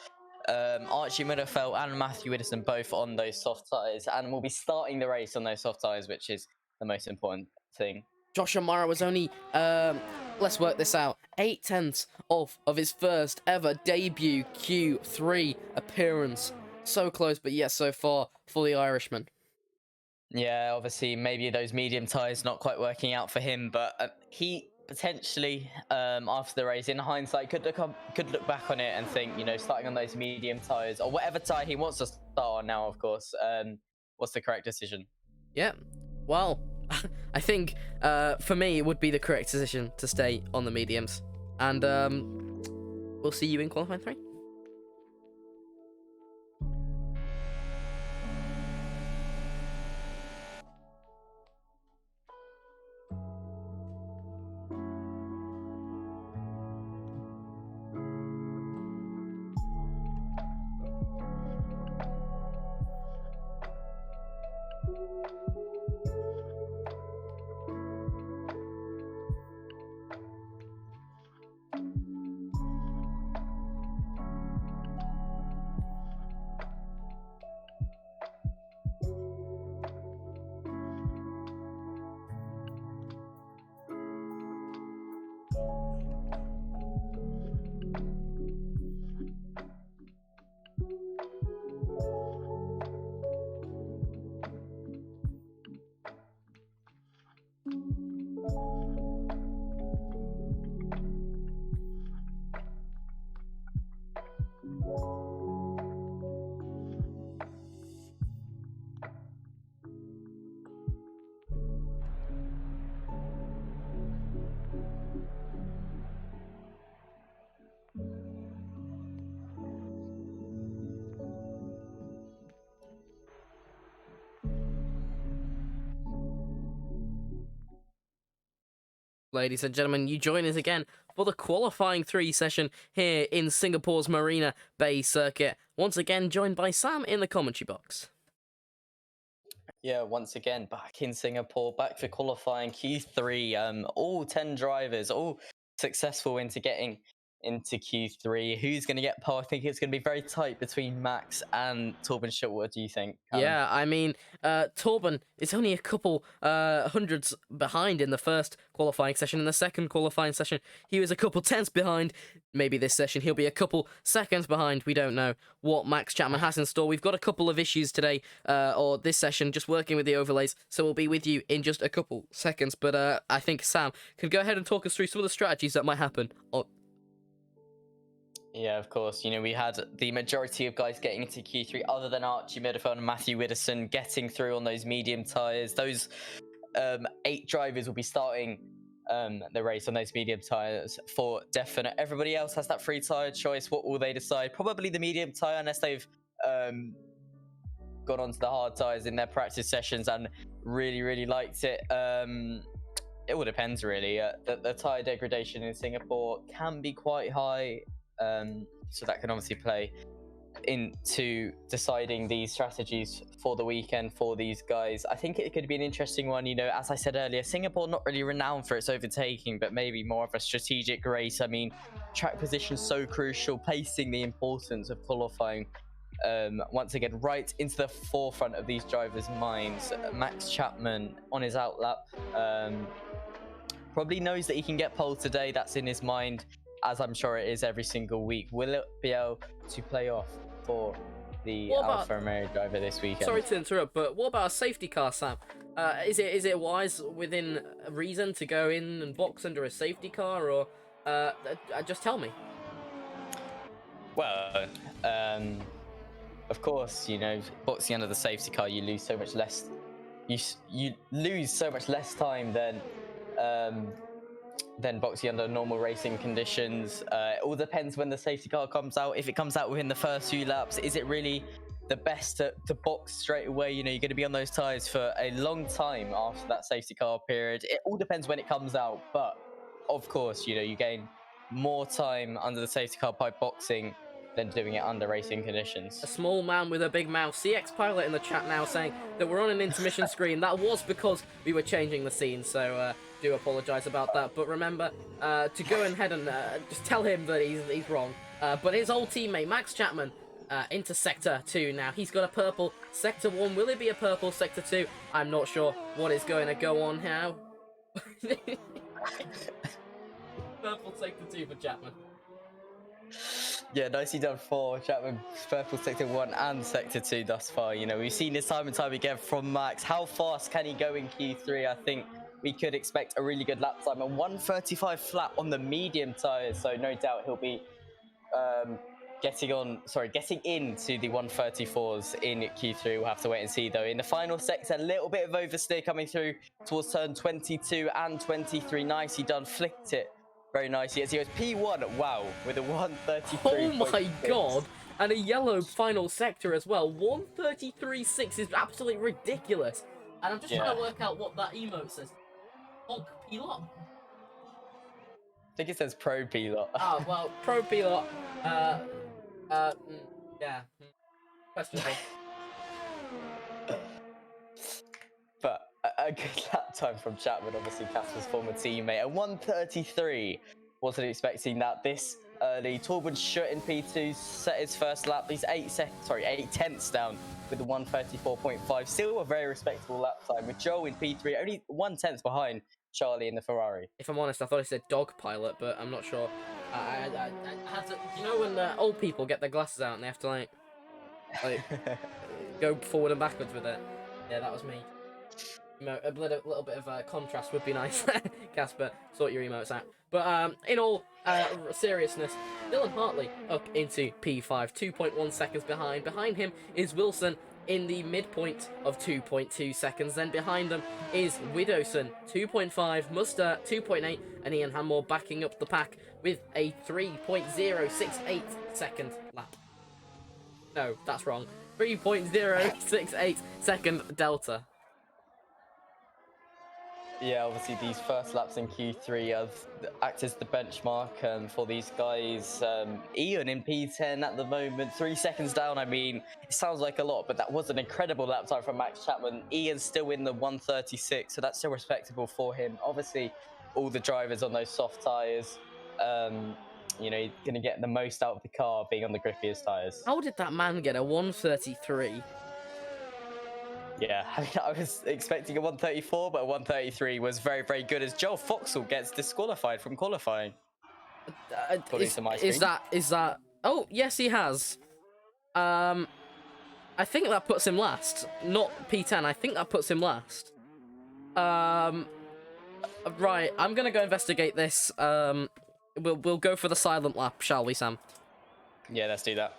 Archie Mitterfeld and Matthew Widdowson both on those soft tyres, and we'll be starting the race on those soft tyres, which is the most important thing. Josh O'Mara was only, let's work this out, 0.8 off of his first ever debut Q3 appearance. So close, but yes, so far for the Irishman. Yeah, obviously, maybe those medium tyres not quite working out for him, but he potentially, after the race, in hindsight, could look back on it and think, you know, starting on those medium tyres, or whatever tyre he wants to start on now, of course, what's the correct decision? Yeah, well, I think for me, it would be the correct decision to stay on the mediums. And we'll see you in qualifying 3. Ladies and gentlemen, you join us again for the qualifying 3 session here in Singapore's Marina Bay circuit. Once again, joined by Sam in the commentary box. Yeah, once again, back in Singapore, back for qualifying Q3. All 10 drivers, all successful into getting into Q3. Who's going to get pole? I think it's going to be very tight between Max and Torben Schultz. What do you think, Callum? Yeah, I mean, Torben is only a couple hundreds behind in the first qualifying session. In the second qualifying session, he was a couple tenths behind. Maybe this session he'll be a couple seconds behind. We don't know what Max Chapman has in store. We've got a couple of issues today, or this session, just working with the overlays, so we'll be with you in just a couple seconds. But I think Sam can go ahead and talk us through some of the strategies that might happen. Yeah, of course. You know, we had the majority of guys getting into Q3, other than Archie Middelfeld and Matthew Widdowson, getting through on those medium tyres. Those 8 drivers will be starting the race on those medium tyres for definite. Everybody else has that free tyre choice. What will they decide? Probably the medium tyre, unless they've gone onto the hard tyres in their practice sessions and really liked it. It all depends, really. The tyre degradation in Singapore can be quite high. So that can obviously play into deciding these strategies for the weekend for these guys. I think it could be an interesting one. You know, as I said earlier, Singapore not really renowned for its overtaking, but maybe more of a strategic race. I mean, track position so crucial, placing the importance of qualifying once again right into the forefront of these drivers' minds. Max Chapman on his outlap probably knows that he can get pole today. That's in his mind, as I'm sure it is every single week. Will it be able to play off for the Alfa Romeo driver this weekend? Sorry to interrupt, but what about a safety car, Sam? Is it wise within reason to go in and box under a safety car, or just tell me? Well, of course, you know, boxing under the safety car, you lose so much less. You lose so much less time than boxing under normal racing conditions. It all depends when the safety car comes out. If it comes out within the first few laps, is it really the best to box straight away? You know, you're going to be on those tyres for a long time after that safety car period. It all depends when it comes out, but of course, you know, you gain more time under the safety car by boxing than doing it under racing conditions. A small man with a big mouth. CX Pilot in the chat now saying that we're on an intermission screen. That was because we were changing the scene, so do apologise about that. But remember to go ahead and just tell him that he's wrong. But his old teammate, Max Chapman, into Sector 2 now. He's got a purple Sector 1. Will it be a purple Sector 2? I'm not sure what is going to go on now. Purple Sector 2 for Chapman. Yeah, nicely done for Chapman. Purple Sector 1 and Sector 2 thus far. You know, we've seen this time and time again from Max. How fast can he go in Q3? I think we could expect a really good lap time. A 1:35 flat on the medium tyres, so no doubt he'll be getting into the 1:34s in Q3. We'll have to wait and see, though. In the final sector, a little bit of oversteer coming through towards turn 22 and 23. Nicely done, flicked it very nicely as he goes P1. Wow, with a 1:33. Oh my god! And a yellow final sector as well. 1:33.6 is absolutely ridiculous. And I'm just trying to work out what that emote says. Oh, P-Lot? I think it says Pro P-Lot. Oh, well, Pro P-Lot. Yeah. Questionable. But a good lap time from Chapman, obviously Casper's former teammate. A 1:33. Wasn't expecting that this early. Torben Schultz in P2 set his first lap. He's 8 tenths down with the 1:34.5. Still a very respectable lap time. With Joel in P3, only 1/10 behind Charlie in the Ferrari. If I'm honest, I thought it said dog pilot, but I'm not sure. I had to, you know, when old people get their glasses out and they have to like go forward and backwards with it. Yeah, that was me. A little bit of contrast would be nice. Casper, sort your emotes out. But in all seriousness, Dylan Hartley up into P5, 2.1 seconds behind. Behind him is Wilson in the midpoint of 2.2 seconds. Then behind them is Widdowson, 2.5, Muster, 2.8, and Ian Hammore backing up the pack with a 3.068 second lap. No, that's wrong. 3.068 second delta. Yeah, obviously these first laps in Q3 act as the benchmark for these guys. Ian in P10 at the moment, 3 seconds down. I mean, it sounds like a lot, but that was an incredible lap time from Max Chapman. Ian's still in the 136, so that's still respectable for him. Obviously, all the drivers on those soft tyres, you know, going to get the most out of the car being on the grippiest tyres. How did that man get a 133? Yeah, I mean, I was expecting a 134, but a 133 was very, very good as Joel Foxall gets disqualified from qualifying. According to my screen. Is that? Oh, yes, he has. I think that puts him last. Not P10. I think that puts him last. Right. I'm gonna go investigate this. We'll go for the silent lap, shall we, Sam? Yeah, let's do that.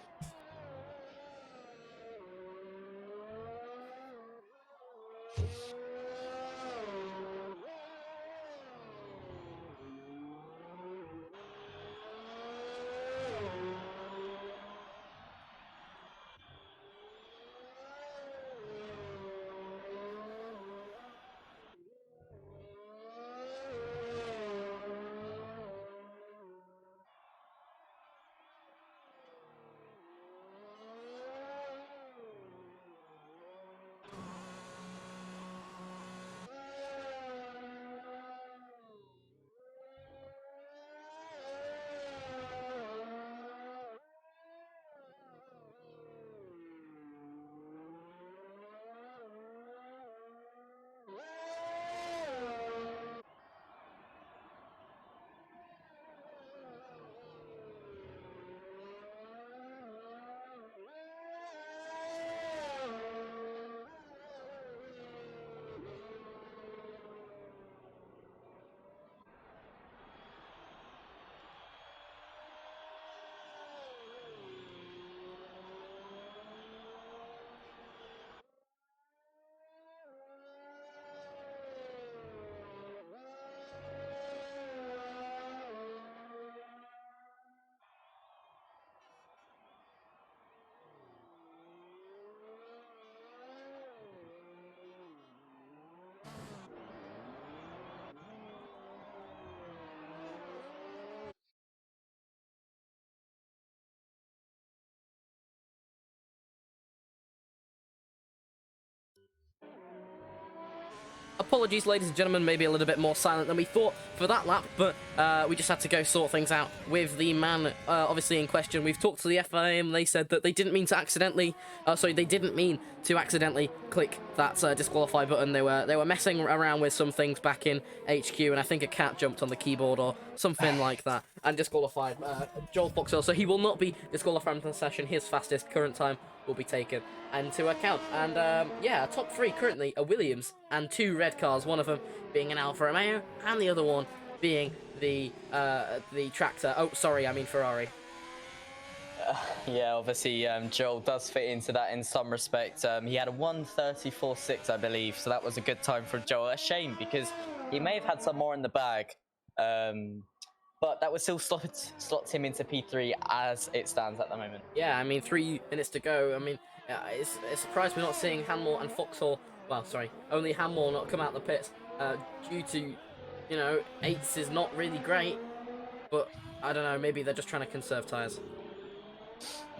Apologies, ladies and gentlemen, maybe a little bit more silent than we thought for that lap, but we just had to go sort things out with the man, obviously in question. We've talked to the FIA and they said that they didn't mean to accidentally, click that disqualify button. They were messing around with some things back in HQ, and I think a cat jumped on the keyboard or something like that and disqualified Joel Foxell. So he will not be disqualified from the session. His fastest current time will be taken into account. And yeah, top three currently are Williams and 2 red cars, one of them being an Alfa Romeo and the other one being the tractor. Oh, sorry, I mean Ferrari. Yeah, obviously Joel does fit into that in some respect. He had a 134.6, I believe, so that was a good time for Joel. A shame because he may have had some more in the bag, but that would still slot him into P3 as it stands at the moment. Yeah, I mean 3 minutes to go. I mean, it's a surprise we're not seeing Hanmore and Foxhall. Well, sorry, only Hanmore not come out the pits due to, you know, 8s is not really great, but I don't know, maybe they're just trying to conserve tyres.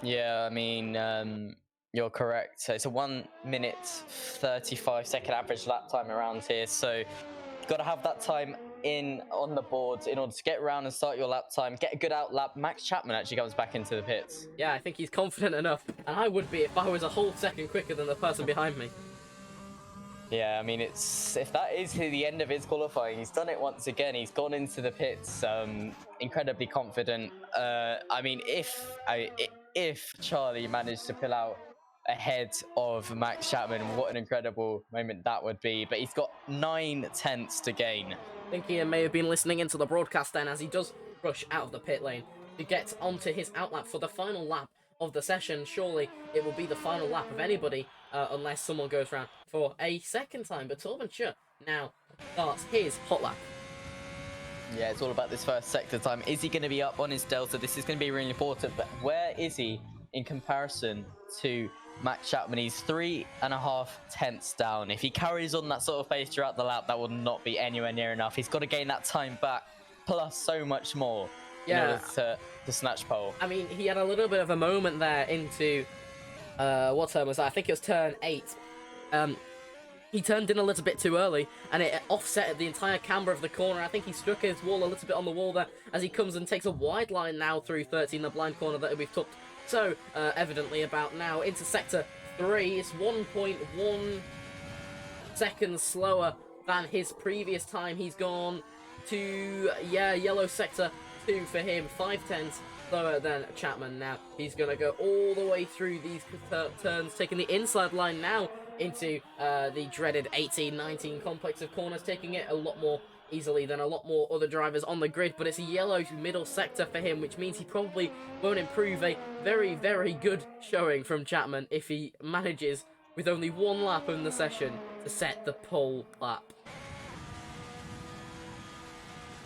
Yeah, I mean, you're correct. So it's a 1 minute 35-second average lap time around here. So you've got to have that time on the board in order to get around and start your lap time. Get a good out lap. Max Chapman actually comes back into the pits. Yeah, I think he's confident enough, and I would be if I was a whole second quicker than the person behind me. Yeah, I mean, if that is the end of his qualifying, he's done it once again. He's gone into the pits, incredibly confident. I mean, if Charlie managed to pull out ahead of Max Chapman, what an incredible moment that would be. But he's got 9 tenths to gain. I think Ian may have been listening into the broadcast then, as he does rush out of the pit lane to get onto his outlap for the final lap of the session. Surely it will be the final lap of anybody, unless someone goes round for a second time. But Torben Schur now starts his hot lap. Yeah, it's all about this first sector time. Is he going to be up on his delta? This is going to be really important, but where is he in comparison to Max Chapman, he's 3.5 tenths down. If he carries on that sort of pace throughout the lap, that will not be anywhere near enough. He's got to gain that time back, plus so much more in order to snatch pole. I mean, he had a little bit of a moment there into, what turn was that? I think it was turn 8. He turned in a little bit too early, and it offset the entire camber of the corner. I think he struck his wall a little bit on the wall there as he comes and takes a wide line now through 13, the blind corner that we've talked so evidently about now. Into sector 3, it's 1.1 seconds slower than his previous time. He's gone to, yellow sector 2 for him, 5/10 slower than Chapman. Now he's going to go all the way through these turns, taking the inside line now into the dreaded 18-19 complex of corners, taking it a lot more easily than a lot more other drivers on the grid. But it's a yellow middle sector for him, which means he probably won't improve. A very, very good showing from Chapman if he manages, with only one lap in the session, to set the pole lap.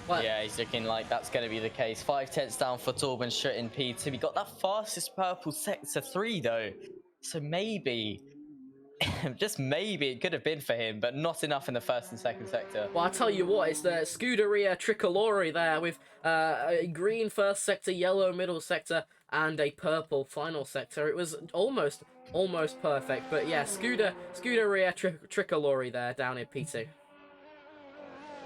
But yeah, he's looking like that's going to be the case. 5 tenths down for Torben Schutt in P2. He got that fastest purple sector 3 though, so maybe, just maybe it could have been for him, but not enough in the first and second sector. Well, I tell you what, it's the Scuderia Tricolore there with a green first sector, yellow middle sector, and a purple final sector. It was almost perfect, but yeah, Scuderia Tricolore there down in P2.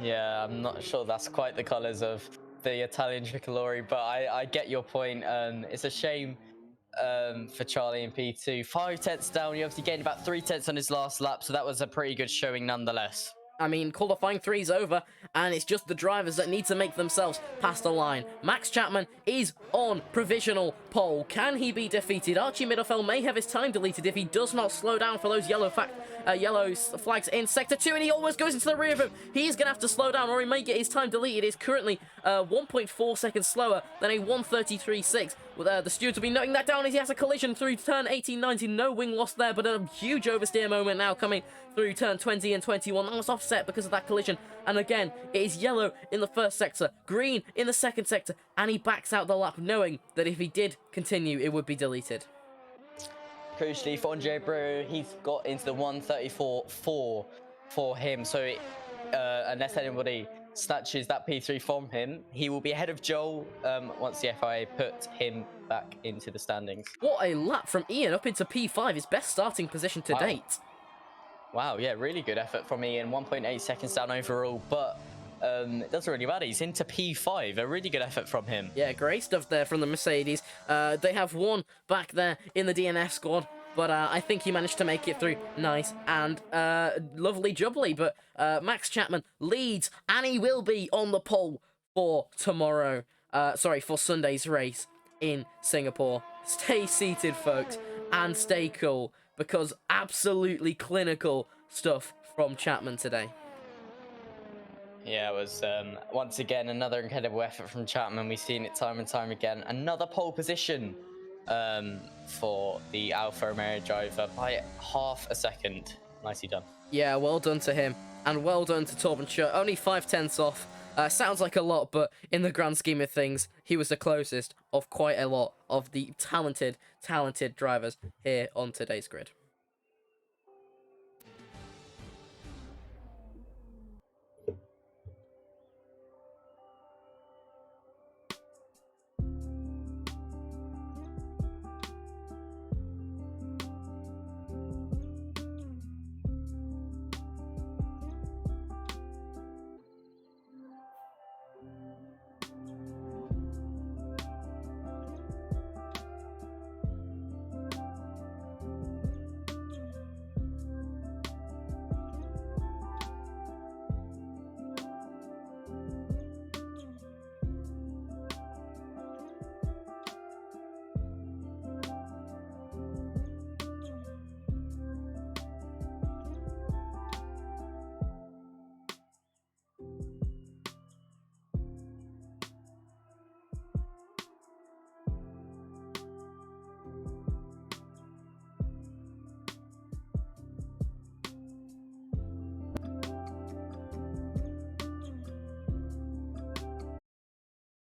Yeah, I'm not sure that's quite the colours of the Italian Tricolore, but I get your point. It's a shame for Charlie in P2. 5 tenths down, he obviously gained about 3 tenths on his last lap, so that was a pretty good showing nonetheless. I mean, qualifying 3's over, and it's just the drivers that need to make themselves past the line. Max Chapman is on provisional pole. Can he be defeated? Archie Middlefeld may have his time deleted if he does not slow down for those yellow flags in Sector 2, and he almost goes into the rear of him. He's going to have to slow down, or he may get his time deleted. It's currently 1.4 seconds slower than a 1:33.6. Well, the stewards will be noting that down as he has a collision through turn 18-19. No wing loss there, but a huge oversteer moment now coming through turn 20 and 21. That was offset because of that collision. And again, it is yellow in the first sector, green in the second sector, and he backs out the lap, knowing that if he did continue, it would be deleted. Crucially for Andre Brewer, he's got into the 1:34.4 for him, so unless anybody snatches that P3 from him, he will be ahead of Joel once the FIA put him back into the standings. What a lap from Ian up into P5, his best starting position to date. Wow, yeah, really good effort from Ian. 1.8 seconds down overall, but it doesn't really matter. He's into P5. A really good effort from him. Yeah, great stuff there from the Mercedes. They have one back there in the DNF squad, but I think he managed to make it through nice and lovely jubbly. But Max Chapman leads, and he will be on the pole for for Sunday's race in Singapore. Stay seated, folks, and stay cool, because absolutely clinical stuff from Chapman today. Yeah, it was once again another incredible effort from Chapman. We've seen it time and time again. Another pole position for the Alfa Romeo driver by half a second. Nicely done. Yeah, well done to him, and well done to Torben Schutt. Only 5 tenths off. Sounds like a lot, but in the grand scheme of things, he was the closest of quite a lot of the talented drivers here on today's grid.